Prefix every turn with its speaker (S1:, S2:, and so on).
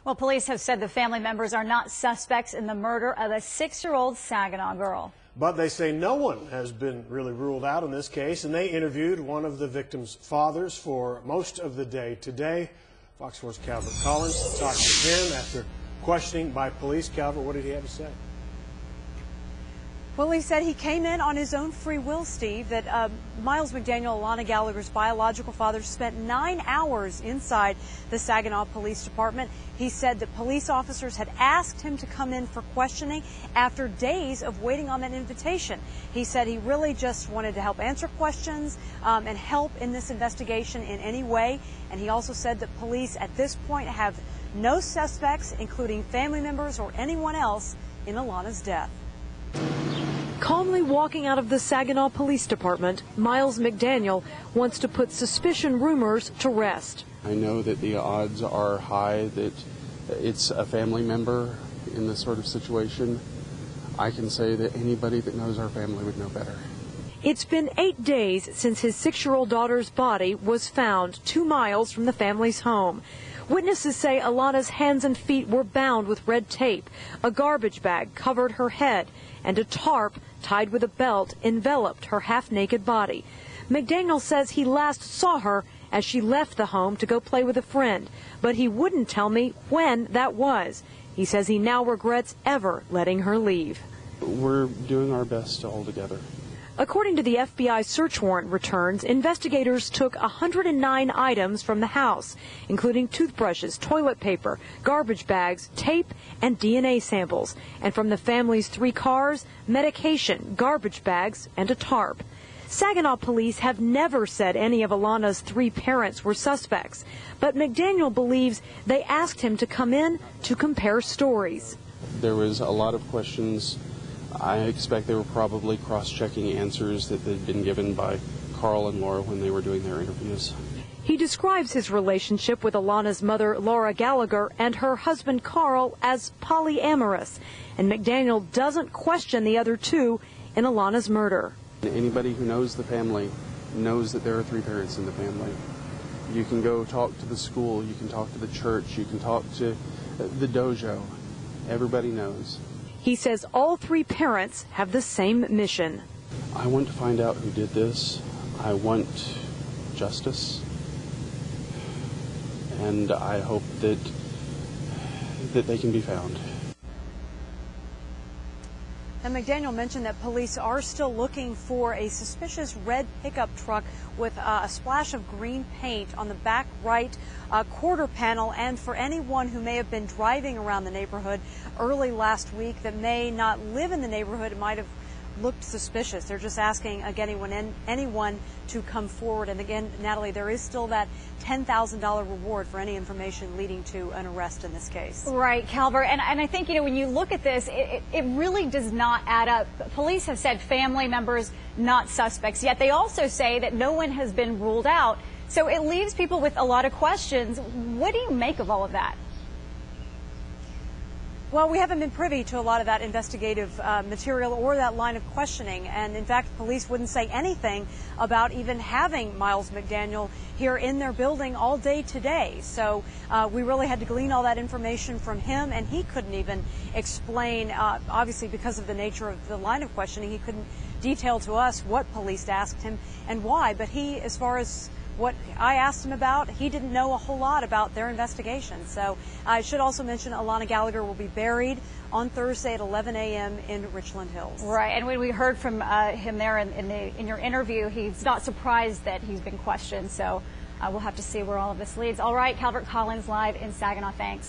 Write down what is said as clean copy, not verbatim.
S1: Well, police have said the family members are not suspects in the murder of a 6-year-old Saginaw girl.
S2: But they say no one has been really ruled out in this case, and they interviewed one of the victim's fathers for most of the day today. Fox 4's Calvert Collins talked to him after questioning by police. Calvert, what did he have to say?
S3: Well, he said he came in on his own free will, Steve, that Miles McDaniel, Alanna Gallagher's biological father, spent 9 hours inside the Saginaw Police Department. He said that police officers had asked him to come in for questioning after days of waiting on that invitation. He said he really just wanted to help answer questions and help in this investigation in any way. And he also said that police at this point have no suspects, including family members or anyone else, in Alanna's death.
S4: Calmly walking out of the Saginaw Police Department, Miles McDaniel wants to put suspicion rumors to rest.
S5: I know that the odds are high that it's a family member in this sort of situation. I can say that anybody that knows our family would know better.
S4: It's been 8 days since his 6-year-old daughter's body was found 2 miles from the family's home. Witnesses say Alanna's hands and feet were bound with red tape, a garbage bag covered her head, and a tarp tied with a belt enveloped her half-naked body. McDaniel says he last saw her as she left the home to go play with a friend, but he wouldn't tell me when that was. He says he now regrets ever letting her leave.
S5: We're doing our best to hold together.
S4: According to the FBI search warrant returns, investigators took 109 items from the house, including toothbrushes, toilet paper, garbage bags, tape, and DNA samples. And from the family's 3 cars, medication, garbage bags, and a tarp. Saginaw police have never said any of Alanna's 3 parents were suspects, but McDaniel believes they asked him to come in to compare stories.
S5: There was a lot of questions. I expect they were probably cross-checking answers that had been given by Carl and Laura when they were doing their interviews.
S4: He describes his relationship with Alanna's mother, Alanna Gallagher, and her husband, Carl, as polyamorous. And McDaniel doesn't question the other 2 in Alanna's murder.
S5: Anybody who knows the family knows that there are 3 parents in the family. You can go talk to the school, you can talk to the church, you can talk to the dojo. Everybody knows.
S4: He says all 3 parents have the same mission.
S5: I want to find out who did this. I want justice. And I hope that they can be found.
S3: And McDaniel mentioned that police are still looking for a suspicious red pickup truck with a splash of green paint on the back right quarter panel, and for anyone who may have been driving around the neighborhood early last week that may not live in the neighborhood, it might have looked suspicious. They're just asking anyone to come forward. And again, Natalie, there is still that $10,000 reward for any information leading to an arrest in this case.
S1: Right, Calvert. And I think, when you look at this, it really does not add up. Police have said family members, not suspects, yet they also say that no one has been ruled out. So it leaves people with a lot of questions. What do you make of all of that?
S3: Well, we haven't been privy to a lot of that investigative material or that line of questioning. And in fact, police wouldn't say anything about even having Miles McDaniel here in their building all day today. So we really had to glean all that information from him, and he couldn't even explain, obviously because of the nature of the line of questioning, he couldn't detail to us what police asked him and why. But he, as far as what I asked him about, he didn't know a whole lot about their investigation. So I should also mention Alanna Gallagher will be buried on Thursday at 11 a.m. in Richland Hills.
S1: Right, and when we heard from him there in your interview, he's not surprised that he's been questioned. So we'll have to see where all of this leads. All right, Calvert Collins live in Saginaw. Thanks.